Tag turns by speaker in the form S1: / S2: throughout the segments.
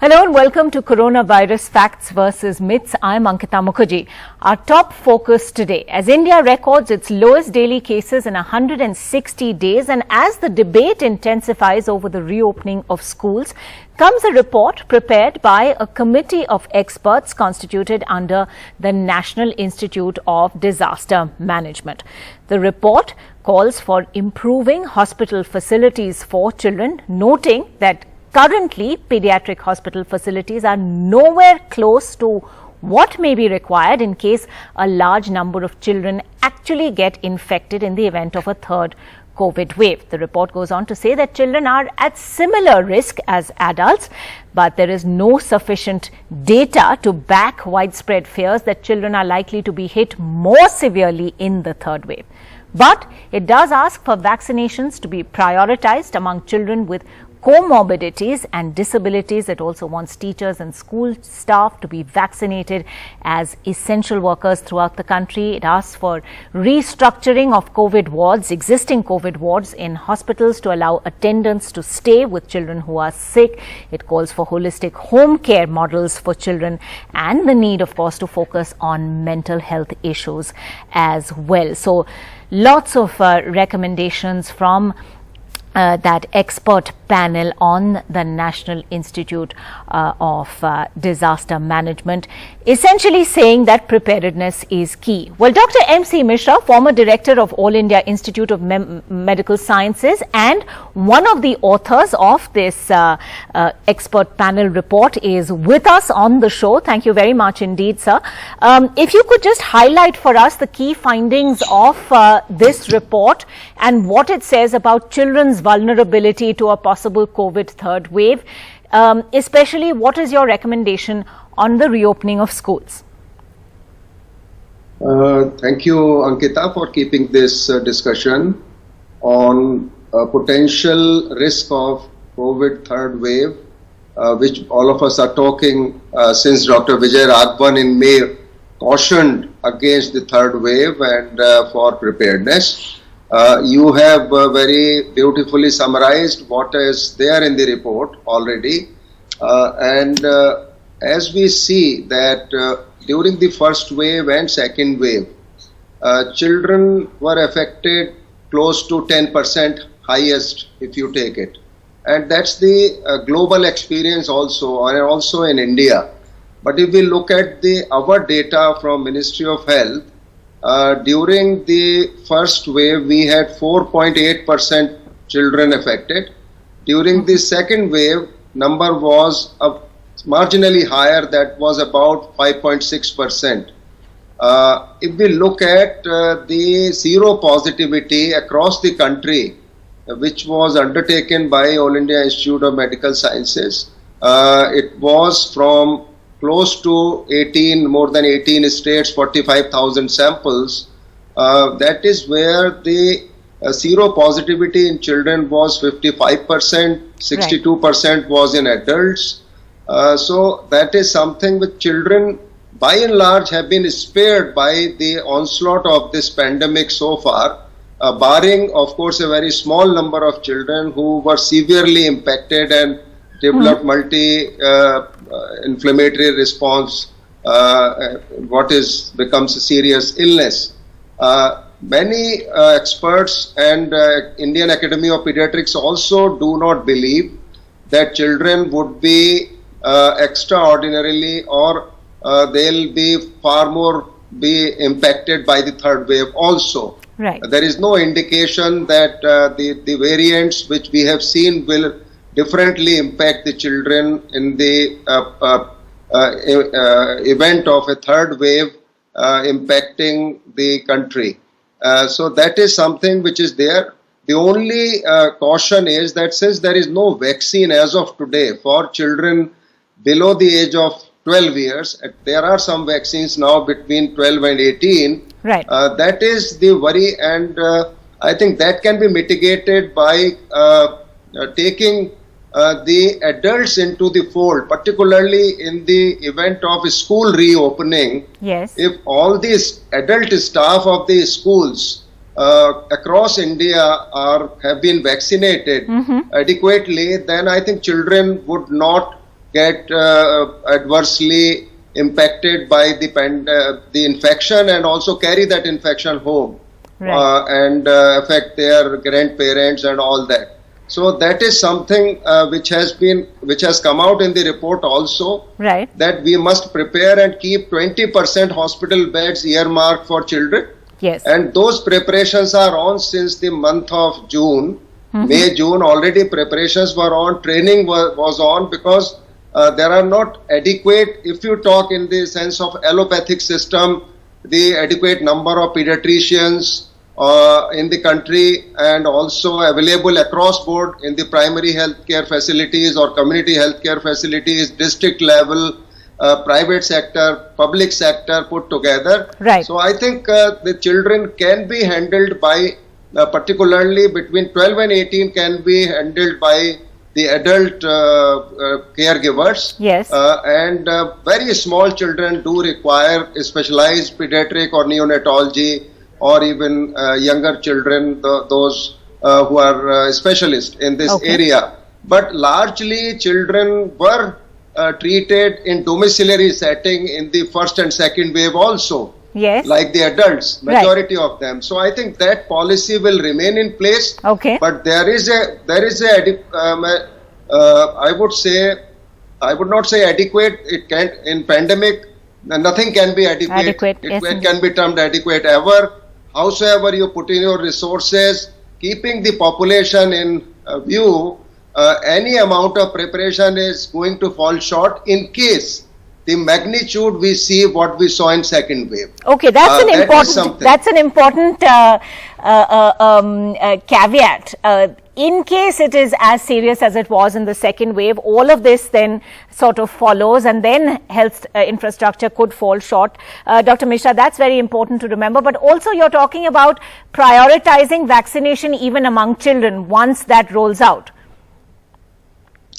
S1: Hello and welcome to Coronavirus Facts versus Myths. I'm Ankita Mukherjee. Our top focus today, as India records its lowest daily cases in 160 days and as the debate intensifies over the reopening of schools, comes a report prepared by a committee of experts constituted under the National Institute of Disaster Management. The report calls for improving hospital facilities for children, noting that currently, pediatric hospital facilities are nowhere close to what may be required in case a large number of children actually get infected in the event of a third COVID wave. The report goes on to say that children are at similar risk as adults, but there is no sufficient data to back widespread fears that children are likely to be hit more severely in the third wave. But it does ask for vaccinations to be prioritized among children with comorbidities and disabilities. It also wants teachers and school staff to be vaccinated as essential workers throughout the country. It asks for restructuring of COVID wards, existing COVID wards in hospitals to allow attendants to stay with children who are sick. It calls for holistic home care models for children and the need, of course, to focus on mental health issues as well. So lots of recommendations from that expert panel on the National Institute of Disaster Management, essentially saying that preparedness is key. Well, Dr. M.C. Mishra, former director of All India Institute of Medical Sciences and one of the authors of this expert panel report, is with us on the show. Thank you very much indeed, sir. If you could just highlight for us the key findings of this report and what it says about children's vulnerability to a possible COVID third wave, especially what is your recommendation on the reopening of schools?
S2: Thank you, Ankita, for keeping this discussion on potential risk of COVID third wave, which all of us are talking since Dr. Vijay Raghavan in May cautioned against the third wave and for preparedness. You have very beautifully summarized what is there in the report already. As we see that during the first wave and second wave, children were affected close to 10% highest if you take it. And that's the global experience also, and also in India. But if we look at our data from Ministry of Health, during the first wave, we had 4.8% children affected. During the second wave, number was marginally higher, that was about 5.6%. If we look at the zero positivity across the country, which was undertaken by All India Institute of Medical Sciences, it was from close to more than 18 states, 45,000 samples. That is where the zero positivity in children was 55%, 62% was in adults. So that is something which children by and large have been spared by the onslaught of this pandemic so far, barring of course a very small number of children who were severely impacted and developed multi-inflammatory response, becomes a serious illness. Many experts and Indian Academy of Pediatrics also do not believe that children would be extraordinarily or they'll be far more impacted by the third wave also.
S1: Right.
S2: There is no indication that the variants which we have seen will differently impact the children in the event of a third wave impacting the country. So that is something which is there. The only caution is that since there is no vaccine as of today for children below the age of 12 years, there are some vaccines now between 12 and 18.
S1: Right.
S2: That is the worry, and I think that can be mitigated by taking the adults into the fold, particularly in the event of school reopening.
S1: Yes.
S2: If all these adult staff of the schools across India have been vaccinated adequately, then I think children would not get adversely impacted by the infection and also carry that infection home, and affect their grandparents and all that. So that is something which has come out in the report also, that we must prepare and keep 20% hospital beds earmarked for children.
S1: Yes.
S2: And those preparations are on since the month of June. May, June, already preparations were on, training was on, because there are not adequate, if you talk in the sense of allopathic system, the adequate number of pediatricians in the country, and also available across board in the primary healthcare facilities or community healthcare facilities, district level, private sector, public sector put together. So I think the children can be handled by, particularly between 12 and 18, can be handled by the adult caregivers.
S1: Yes.
S2: And very small children do require specialized pediatric or neonatology, or even younger children, those who are specialists in this area. But largely children were treated in domiciliary setting in the first and second wave also.
S1: Yes.
S2: Like the adults, majority of them. So I think that policy will remain in place. But there is a I would not say adequate. It can, in pandemic, nothing can be adequate. It can be termed adequate ever. Howsoever you put in your resources, keeping the population in view, any amount of preparation is going to fall short in case the magnitude we see what we saw in second wave.
S1: Okay, that's an important caveat. In case it is as serious as it was in the second wave, all of this then sort of follows, and then health infrastructure could fall short. Dr. Mishra, that's very important to remember. But also you're talking about prioritizing vaccination even among children once that rolls out.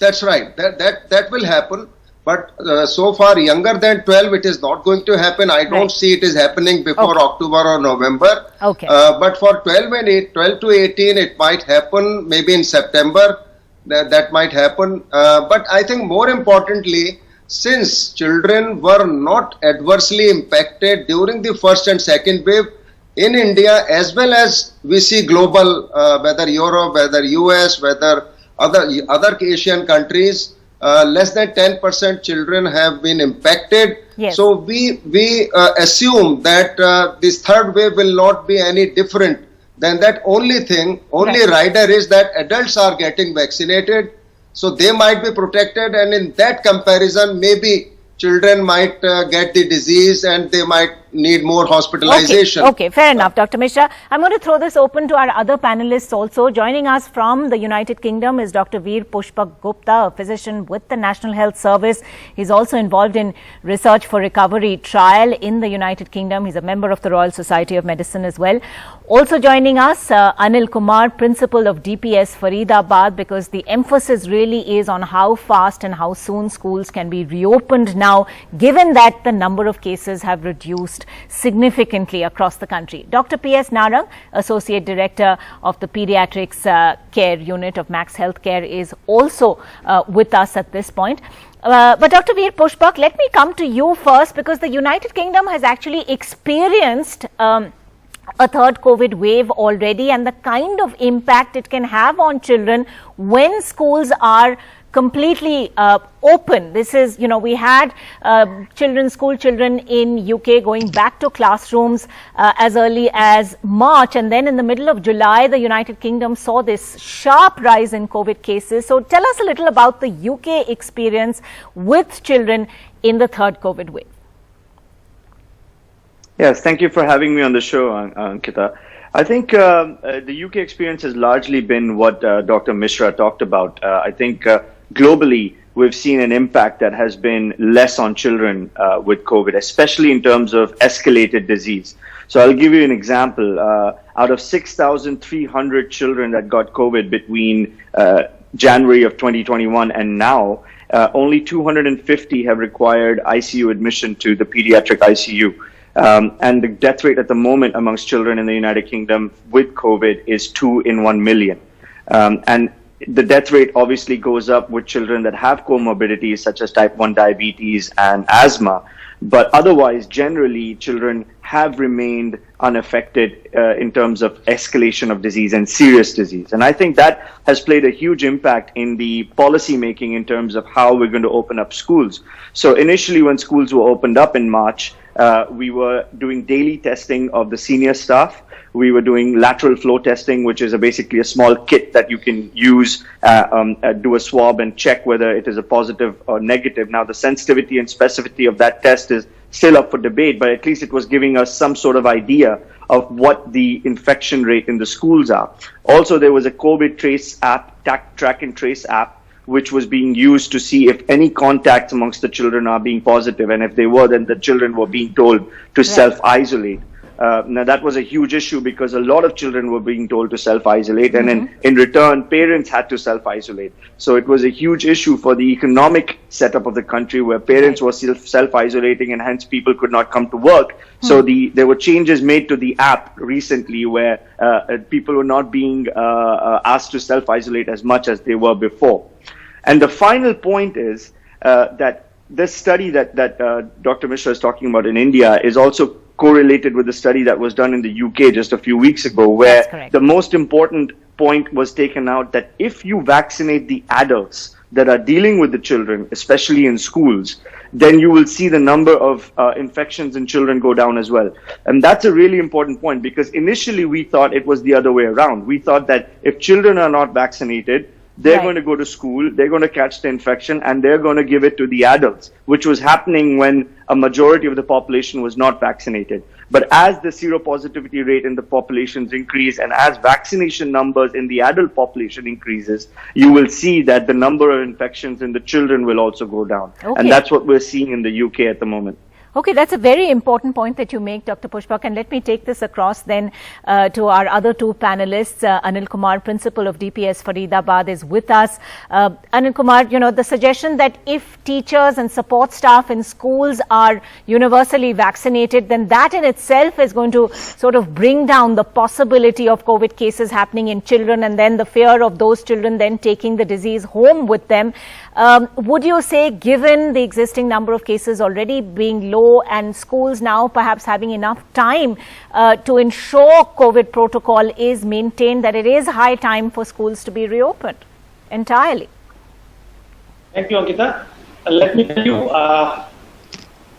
S2: That's right. That will happen. But so far, younger than 12, it is not going to happen. I don't see it is happening before October or November. But for 12 to 18, it might happen maybe in September. That might happen. But I think more importantly, since children were not adversely impacted during the first and second wave in India, as well as we see global, whether Europe, whether US, whether other Asian countries, less than 10% children have been impacted. So we assume that this third wave will not be any different than that. Only rider is that adults are getting vaccinated, so they might be protected, and in that comparison maybe children might get the disease and they might need more hospitalization.
S1: Okay, fair enough, Dr. Mishra. I'm going to throw this open to our other panelists also. Joining us from the United Kingdom is Dr. Veer Pushpak Gupta, a physician with the National Health Service. He's also involved in Research for Recovery trial in the United Kingdom. He's a member of the Royal Society of Medicine as well. Also joining us, Anil Kumar, Principal of DPS Faridabad, because the emphasis really is on how fast and how soon schools can be reopened now, given that the number of cases have reduced significantly across the country. Dr. P.S. Narang, Associate Director of the Pediatrics Care Unit of Max Healthcare, is also with us at this point. But Dr. Veer Pushpak, let me come to you first, because the United Kingdom has actually experienced a third COVID wave already, and the kind of impact it can have on children when schools are completely open. This is, we had school children in UK going back to classrooms as early as March, and then in the middle of July, the United Kingdom saw this sharp rise in COVID cases. So tell us a little about the UK experience with children in the third COVID wave.
S3: Yes, thank you for having me on the show, Ankita. I think the UK experience has largely been what Dr. Mishra talked about. I think globally, we've seen an impact that has been less on children with COVID, especially in terms of escalated disease. So I'll give you an example. Out of 6,300 children that got COVID between January of 2021 and now, only 250 have required ICU admission to the pediatric ICU. And the death rate at the moment amongst children in the United Kingdom with COVID is 2 in 1 million. And the death rate obviously goes up with children that have comorbidities such as type 1 diabetes and asthma. But otherwise, generally, children have remained unaffected in terms of escalation of disease and serious disease. And I think that has played a huge impact in the policy making in terms of how we're going to open up schools. So initially, when schools were opened up in March, we were doing daily testing of the senior staff. We were doing lateral flow testing, which is basically a small kit that you can use, do a swab and check whether it is a positive or negative. Now, the sensitivity and specificity of that test is still up for debate, but at least it was giving us some sort of idea of what the infection rate in the schools are. Also, there was a COVID trace app, track and trace app, which was being used to see if any contacts amongst the children are being positive, and if they were, then the children were being told to self-isolate. Now, that was a huge issue because a lot of children were being told to self-isolate, and in return, parents had to self-isolate. So it was a huge issue for the economic setup of the country where parents were self-isolating and hence people could not come to work. So there were changes made to the app recently where people were not being asked to self-isolate as much as they were before. And the final point is that this study that Dr. Mishra is talking about in India is also correlated with the study that was done in the UK just a few weeks ago, where the most important point was taken out that if you vaccinate the adults that are dealing with the children, especially in schools, then you will see the number of infections in children go down as well. And that's a really important point because initially we thought it was the other way around. We thought that if children are not vaccinated, they're going to go to school, they're going to catch the infection, and they're going to give it to the adults, which was happening when a majority of the population was not vaccinated. But as the seropositivity rate in the populations increase and as vaccination numbers in the adult population increases, you will see that the number of infections in the children will also go down. And that's what we're seeing in the UK at the moment.
S1: Okay, that's a very important point that you make, Dr. Pushpak, and let me take this across then to our other two panelists. Anil Kumar, Principal of DPS Faridabad, is with us. Anil Kumar, you know, the suggestion that if teachers and support staff in schools are universally vaccinated, then that in itself is going to sort of bring down the possibility of COVID cases happening in children and then the fear of those children then taking the disease home with them. Would you say, given the existing number of cases already being low and schools now perhaps having enough time to ensure COVID protocol is maintained, that it is high time for schools to be reopened entirely?
S4: Thank you, Ankita. Let me tell you,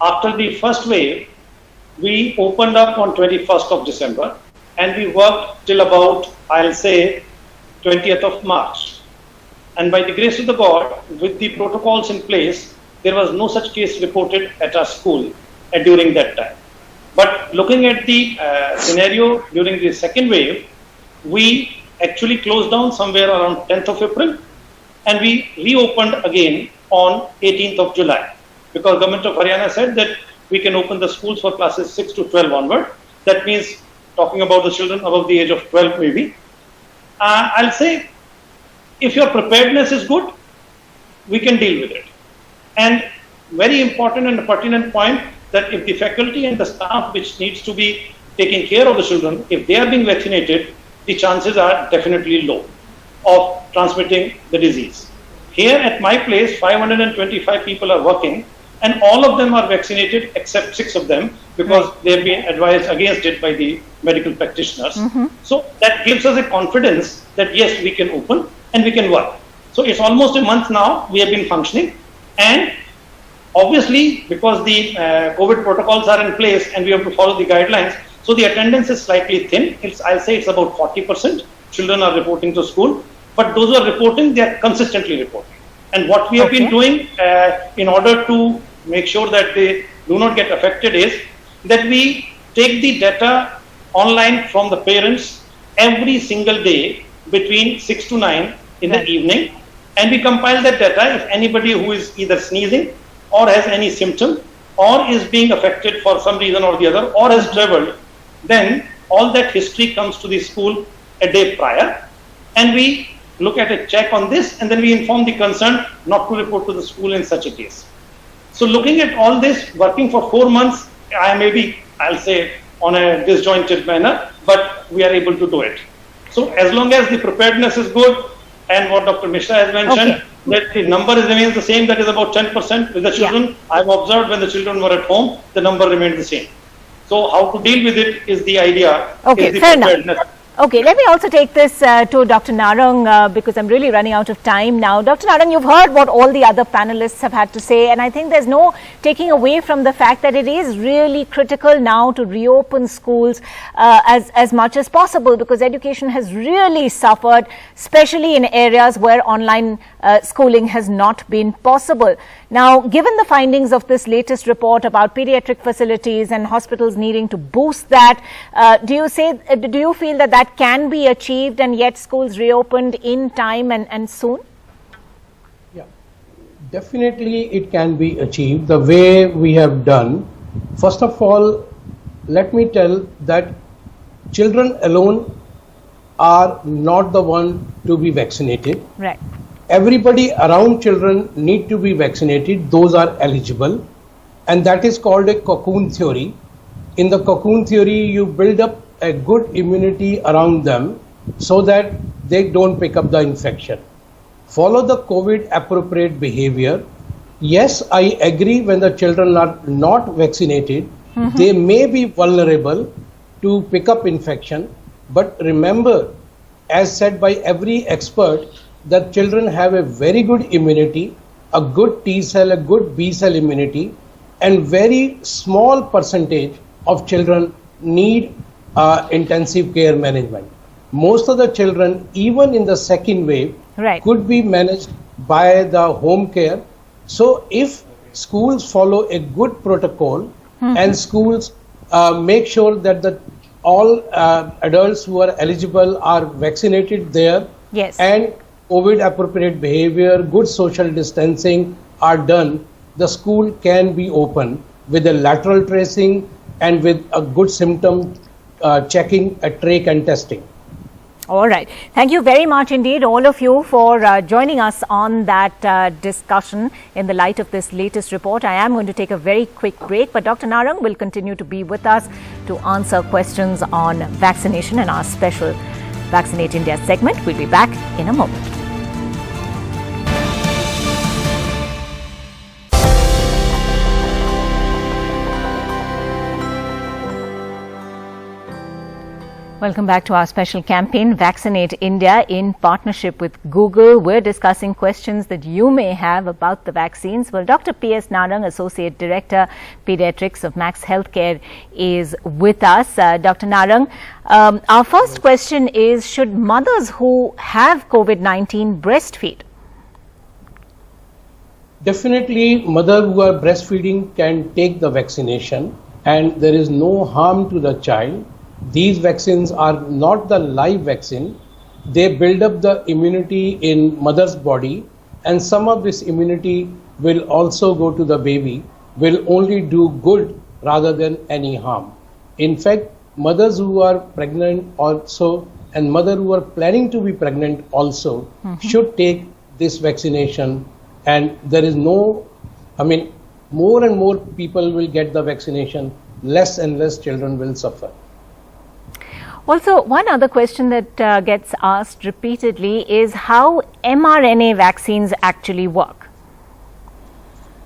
S4: after the first wave, we opened up on 21st of December and we worked till about, I'll say, 20th of March. And by the grace of the God, with the protocols in place, there was no such case reported at our school during that time. But looking at the scenario during the second wave, we actually closed down somewhere around 10th of April and we reopened again on 18th of July because Government of Haryana said that we can open the schools for classes 6 to 12 onward. That means talking about the children above the age of 12 maybe. I'll say if your preparedness is good, we can deal with it. And very important and pertinent point that if the faculty and the staff which needs to be taking care of the children, if they are being vaccinated, the chances are definitely low of transmitting the disease. Here at my place, 525 people are working and all of them are vaccinated except 6 of them because they've been advised against it by the medical practitioners. So that gives us a confidence that yes, we can open and we can work. So it's almost a month now we have been functioning, and obviously because the COVID protocols are in place and we have to follow the guidelines, so the attendance is slightly thin. I'll say it's about 40% children are reporting to school, but those who are reporting, they are consistently reporting. And what we have been doing in order to make sure that they do not get affected is that we take the data online from the parents every single day between 6 to 9 in the evening, and we compile that data. If anybody who is either sneezing or has any symptom or is being affected for some reason or the other or has traveled, then all that history comes to the school a day prior and we look at a check on this and then we inform the concerned not to report to the school in such a case. So looking at all this, working for 4 months, I'll say on a disjointed manner, but we are able to do it. So as long as the preparedness is good and what Dr. Mishra has mentioned, that the number remains the same, that is about 10% with the children. I've observed when the children were at home, the number remained the same. So how to deal with it is the idea.
S1: Okay, fair enough. Okay, let me also take this to Dr. Narang because I'm really running out of time now. Dr. Narang, you've heard what all the other panelists have had to say, and I think there's no taking away from the fact that it is really critical now to reopen schools as much as possible, because education has really suffered, especially in areas where online schooling has not been possible. Now, given the findings of this latest report about pediatric facilities and hospitals needing to boost that, do you feel that that can be achieved and yet schools reopened in time and soon?
S5: Yeah, definitely it can be achieved the way we have done. First of all, let me tell that children alone are not the one to be vaccinated.
S1: Right.
S5: Everybody around children need to be vaccinated. Those are eligible, and that is called a cocoon theory. In the cocoon theory, you build up a good immunity around them so that they don't pick up the infection. Follow the COVID appropriate behavior. Yes, I agree, when the children are not vaccinated, they may be vulnerable to pick up infection. But remember, as said by every expert, that children have a very good immunity, a good T cell, a good B cell immunity, and very small percentage of children need intensive care management. Most of the children, even in the second wave, could be managed by the home care. So if schools follow a good protocol and schools make sure that all adults who are eligible are vaccinated there, and COVID appropriate behavior, good social distancing are done, the school can be open with a lateral tracing and with a good symptom checking, a track and testing.
S1: All right. Thank you very much indeed, all of you, for joining us on that discussion in the light of this latest report. I am going to take a very quick break, but Dr. Narang will continue to be with us to answer questions on vaccination in our special Vaccinate India segment. We'll be back in a moment. Welcome back to our special campaign, Vaccinate India, in partnership with Google. We're discussing questions that you may have about the vaccines. Well, Dr. P.S. Narang, Associate Director, Pediatrics of Max Healthcare, is with us. Dr. Narang, our first question is, should mothers who have COVID-19 breastfeed?
S5: Definitely, mothers who are breastfeeding can take the vaccination, and there is no harm to the child. These vaccines are not the live vaccine. They build up the immunity in mother's body, and some of this immunity will also go to the baby, will only do good rather than any harm. In fact, mothers who are pregnant also, and mothers who are planning to be pregnant also, should take this vaccination. And there is no, more and more people will get the vaccination, less and less children will suffer.
S1: Also, one other question that gets asked repeatedly is how mRNA vaccines actually work.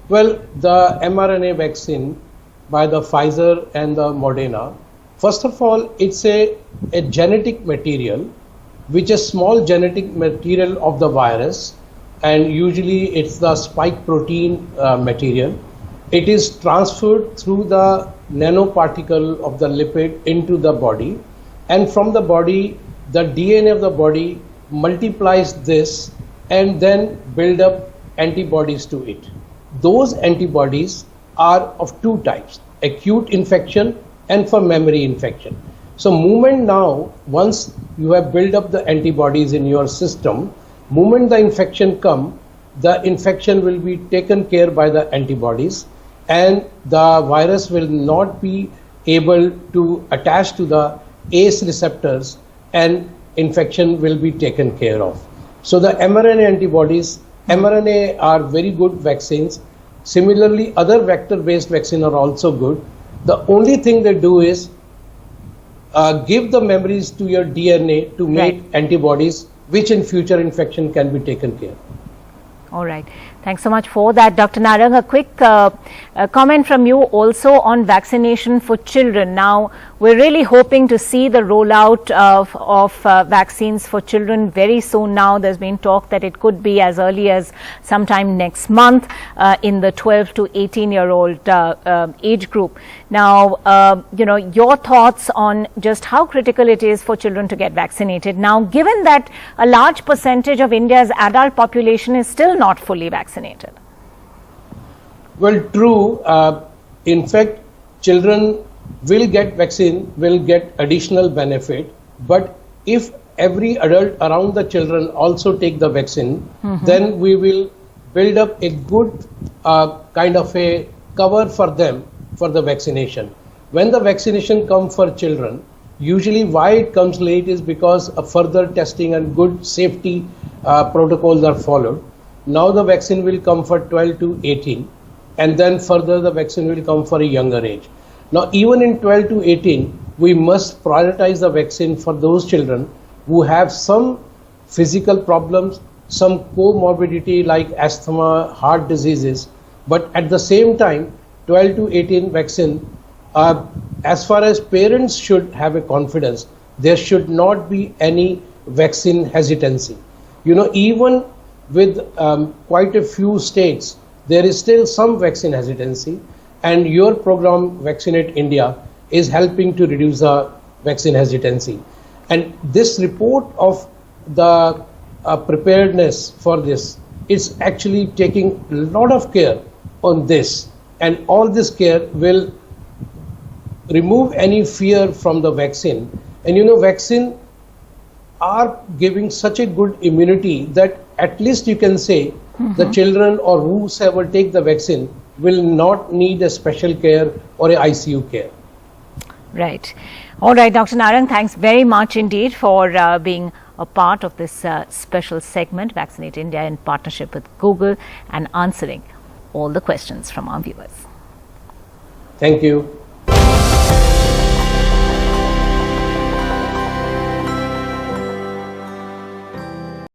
S5: Well, the mRNA vaccine by the Pfizer and the Moderna, first of all, it's a genetic material, which is small genetic material of the virus, and usually it's the spike protein material. It is transferred through the nanoparticle of the lipid into the body. And from the body, the DNA of the body multiplies this and then build up antibodies to it. Those antibodies are of two types, acute infection and for memory infection. So once you have built up the antibodies in your system, moment the infection comes, the infection will be taken care by the antibodies, and the virus will not be able to attach to the ACE receptors, and infection will be taken care of. So the mRNA antibodies, mRNA are very good vaccines. Similarly, other vector-based vaccines are also good. The only thing they do is give the memories to your DNA to make antibodies which in future infection can be taken care of.
S1: All right. Thanks so much for that, Dr. Narang. A quick comment from you also on vaccination for children. Now, we're really hoping to see the rollout of vaccines for children very soon now. There's been talk that it could be as early as sometime next month in the 12 to 18-year-old age group. Now, your thoughts on just how critical it is for children to get vaccinated. Now, given that a large percentage of India's adult population is still not fully vaccinated.
S5: Well, true. In fact, children will get vaccine, will get additional benefit. But if every adult around the children also take the vaccine, then we will build up a good kind of a cover for them for the vaccination. When the vaccination comes for children, usually why it comes late is because of further testing and good safety protocols are followed. Now the vaccine will come for 12 to 18, and then further the vaccine will come for a younger age. Now even in 12 to 18, we must prioritize the vaccine for those children who have some physical problems, some comorbidity like asthma, heart diseases. But at the same time, 12 to 18 vaccine, as far as parents should have a confidence, there should not be any vaccine hesitancy. Even with quite a few states, there is still some vaccine hesitancy, and your program Vaccinate India is helping to reduce the vaccine hesitancy. And this report of the preparedness for this is actually taking a lot of care on this, and all this care will remove any fear from the vaccine. And vaccine are giving such a good immunity that at least you can say the children or whosoever take the vaccine will not need a special care or a ICU care.
S1: Right. All right, Dr. Narang, thanks very much indeed for being a part of this special segment, Vaccinate India, in partnership with Google, and answering all the questions from our viewers.
S5: Thank you.